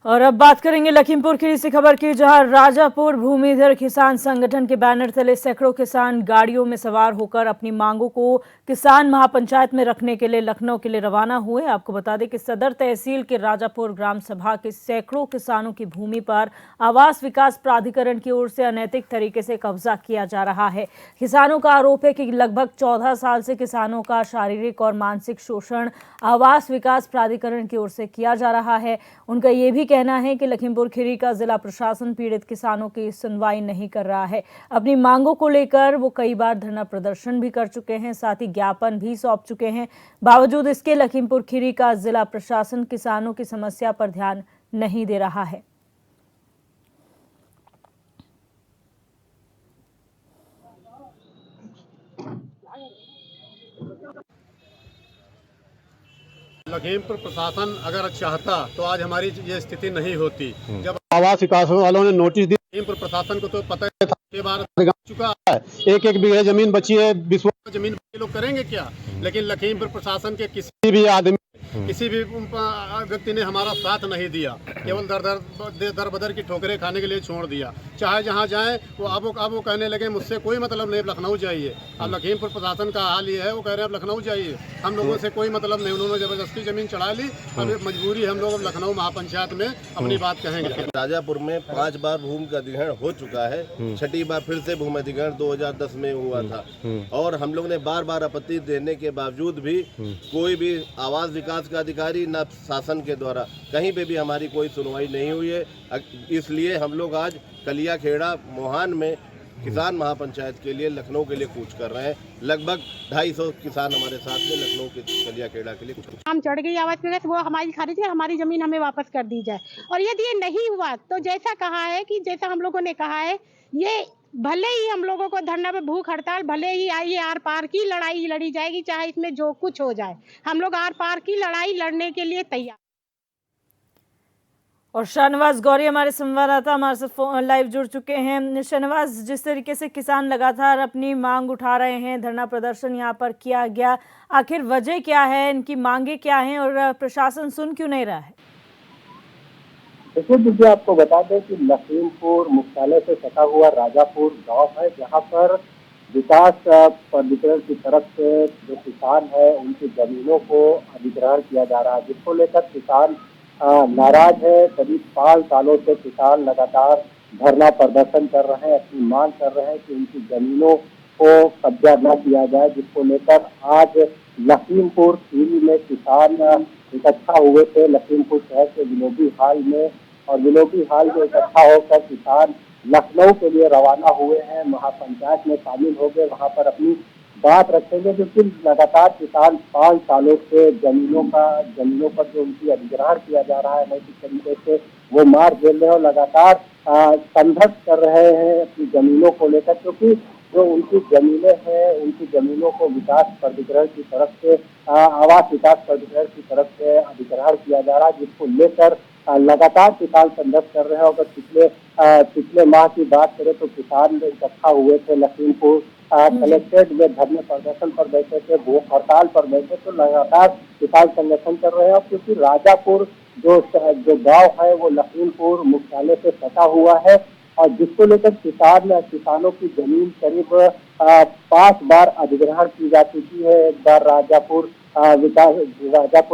और अब बात करेंगे लखीमपुर खीरी से खबर की, जहां राजापुर भूमिधर किसान संगठन के बैनर तले सैकड़ों किसान गाड़ियों में सवार होकर अपनी मांगों को किसान महापंचायत में रखने के लिए लखनऊ के लिए रवाना हुए। आपको बता दें कि सदर तहसील के राजापुर ग्राम सभा के सैकड़ों किसानों की भूमि पर आवास विकास प्राधिकरण की ओर से अनैतिक तरीके से कब्जा किया जा रहा है। किसानों का आरोप है कि लगभग 14 साल से किसानों का शारीरिक और मानसिक शोषण आवास विकास प्राधिकरण की ओर से किया जा रहा है। उनका ये भी कहना है कि लखीमपुर खीरी का जिला प्रशासन पीड़ित किसानों की सुनवाई नहीं कर रहा है। अपनी मांगों को लेकर वो कई बार धरना प्रदर्शन भी कर चुके हैं, साथ ही ज्ञापन भी सौंप चुके हैं। बावजूद इसके लखीमपुर खीरी का जिला प्रशासन किसानों की समस्या पर ध्यान नहीं दे रहा है। लखीमपुर प्रशासन अगर चाहता तो आज हमारी ये स्थिति नहीं होती। जब आवास विकास वालों ने नोटिस दी, लखीमपुर प्रशासन को तो पता था के बार चुका है, एक बीघे जमीन बची है, जमीन लोग करेंगे क्या। लेकिन लखीमपुर प्रशासन के किसी भी आदमी किसी भी व्यक्ति ने हमारा साथ नहीं दिया, केवल दर बदर की ठोकरें खाने के लिए छोड़ दिया। चाहे जहां जाएं वो अब वो कहने लगे मुझसे कोई मतलब नहीं, लखनऊ जाइए। अब लखीमपुर प्रशासन का हाल ये है, वो कह रहे हैं अब लखनऊ जाइए, हम लोगों से कोई मतलब नहीं। उन्होंने जबरदस्ती जमीन चढ़ा ली। अब मजबूरी हम लोग अब लखनऊ महापंचायत में अपनी बात कहेंगे। राजापुर में 5 बार भूमि का अधिग्रहण हो चुका है, 6ठी बार फिर से भूमि अधिग्रहण 2010 में हुआ था, और हम लोग ने बार बार आपत्ति देने के बावजूद भी कोई भी आवास विकास का अधिकारी न शासन के द्वारा कहीं पे भी हमारी कोई सुनवाई नहीं हुई है। इसलिए हम लोग आज कलिया खेड़ा मोहान में किसान महापंचायत के लिए लखनऊ के लिए कूच कर रहे हैं। लगभग 250 किसान हमारे साथ में लखनऊ के कलिया खेड़ा के लिए कूच। हम चढ़ गई आवाज पे, वो हमारी खारिज है, हमारी जमीन हमें वापस कर दी जाए। और यदि ये नहीं हुआ तो जैसा कहा है कि जैसा हम लोगों ने कहा है, ये भले ही हम लोगों को धरना पे भूख हड़ताल भले ही आइए, आर पार की लड़ाई लड़ी जाएगी, चाहे इसमें जो कुछ हो जाए, हम लोग आर पार की लड़ाई लड़ने के लिए तैयार। और शाहनवाज गौरी हमारे संवाददाता हमारे साथ लाइव जुड़ चुके हैं। शाहनवाज, जिस तरीके से किसान लगातार अपनी मांग उठा रहे हैं, धरना प्रदर्शन यहाँ पर किया गया, आखिर वजह क्या है, इनकी मांगे क्या हैं और प्रशासन सुन क्यों नहीं रहा है? देखिए, मुझे आपको बता दें कि लखीमपुर मुख्यालय से सटा हुआ राजापुर गांव है, जहां पर विकास प्राधिकरण की तरफ से जो किसान है उनकी जमीनों को अधिग्रहण किया जा रहा है, जिसको लेकर किसान नाराज है। करीब 5 सालों से किसान लगातार धरना प्रदर्शन कर रहे हैं, अपनी मांग कर रहे हैं कि उनकी जमीनों को कब्जा न किया जाए, जिसको लेकर आज लखीमपुर खीरी में किसान इकट्ठा हुए थे। लखीमपुर शहर के विलोबी हाल में, और विलोबी हाल में इकट्ठा होकर किसान लखनऊ के लिए रवाना हुए हैं, महापंचायत में शामिल हो गए, वहां पर अपनी बात रखेंगे। क्योंकि लगातार किसान 5 सालों से जमीनों पर जो उनकी अधिग्रहण किया जा रहा है नैतिक तरीके से, वो मार झेल रहे हैं और लगातार संघर्ष कर रहे हैं अपनी जमीनों को लेकर। क्योंकि जो उनकी जमीनें हैं, उनकी जमीनों को विकास प्राधिकरण की तरफ से आवास विकास प्राधिकरण की तरफ से अधिग्रहण किया जा रहा है, जिसको लेकर लगातार किसान संघर्ष कर रहे हैं। अगर पिछले माह की बात करें तो किसान इकट्ठा हुए थे लखीमपुर कलेक्ट्रेट में, धरने प्रदर्शन पर बैठे थे, भूख हड़ताल पर बैठे, तो लगातार किसान संगठन कर रहे हैं। क्योंकि राजापुर जो गांव है वो लखीमपुर मुख्यालय से सटा हुआ है, और जिसको लेकर किसानों की जमीन करीब 5 बार अधिग्रहण की जा चुकी है। एक बार राजापुर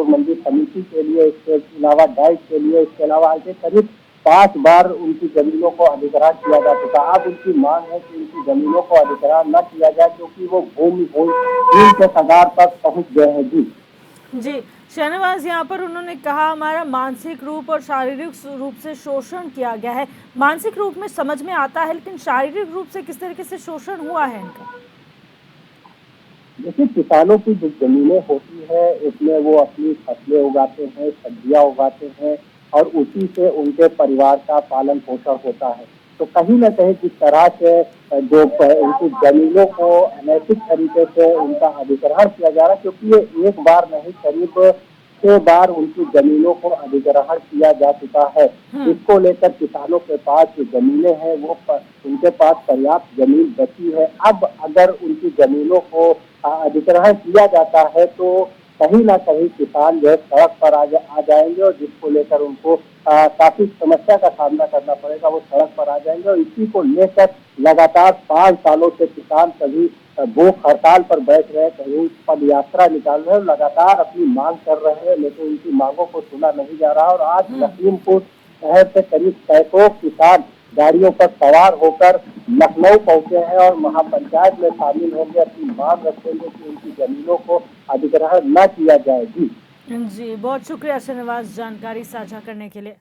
मंडी समिति के लिए, इसके अलावा डाइट के लिए, इसके अलावा ऐसे करीब 5 बार उनकी जमीनों को अधिग्रहण किया जा चुका। अब उनकी मांग है कि उनकी जमीनों को अधिग्रहण न किया जाए, क्योंकि वो भूमि के कगार तक पहुंच गए हैं। जी शाहनवाज, यहाँ पर उन्होंने कहा हमारा मानसिक रूप और शारीरिक रूप से शोषण किया गया है। मानसिक रूप में समझ में आता है, लेकिन शारीरिक रूप से किस तरीके से शोषण हुआ है इनका? देखिए, किसानों की जो जमीनें होती है उसमें वो अपनी फसलें उगाते हैं, सब्जियां उगाते हैं, और उसी से उनके परिवार का पालन पोषण होता है। तो कहीं न कहीं जिस तरह से जो उनकी जमीनों को अनैतिक तरीके से उनका अधिग्रहण किया जा रहा है, क्योंकि ये एक बार नहीं करीब 6 बार उनकी जमीनों को अधिग्रहण किया जा चुका है। इसको लेकर किसानों के पास जो जमीनें हैं वो उनके पास पर्याप्त जमीन बची है। अब अगर उनकी जमीनों को अधिग्रहण किया जाता है तो कहीं ना कहीं किसान जो है सड़क पर आ जाएंगे और जिसको लेकर उनको काफी समस्या का सामना करना पड़ेगा। वो सड़क पर आ जाएंगे और इसी को लेकर लगातार 5 सालों से किसान सभी भूख हड़ताल पर बैठ रहे, कहीं पद यात्रा निकाल रहे हैं, लगातार अपनी मांग कर रहे हैं, लेकिन उनकी मांगों को सुना नहीं जा रहा। और आज लखीमपुर शहर से करीब सैकड़ों किसान गाड़ियों पर सवार होकर लखनऊ पहुंचे हैं और महापंचायत में शामिल होंगे, अपनी मांग रखेंगे कि उनकी जमीनों को अधिग्रहण न किया जाए। जी बहुत शुक्रिया श्रीनिवास जानकारी साझा करने के लिए।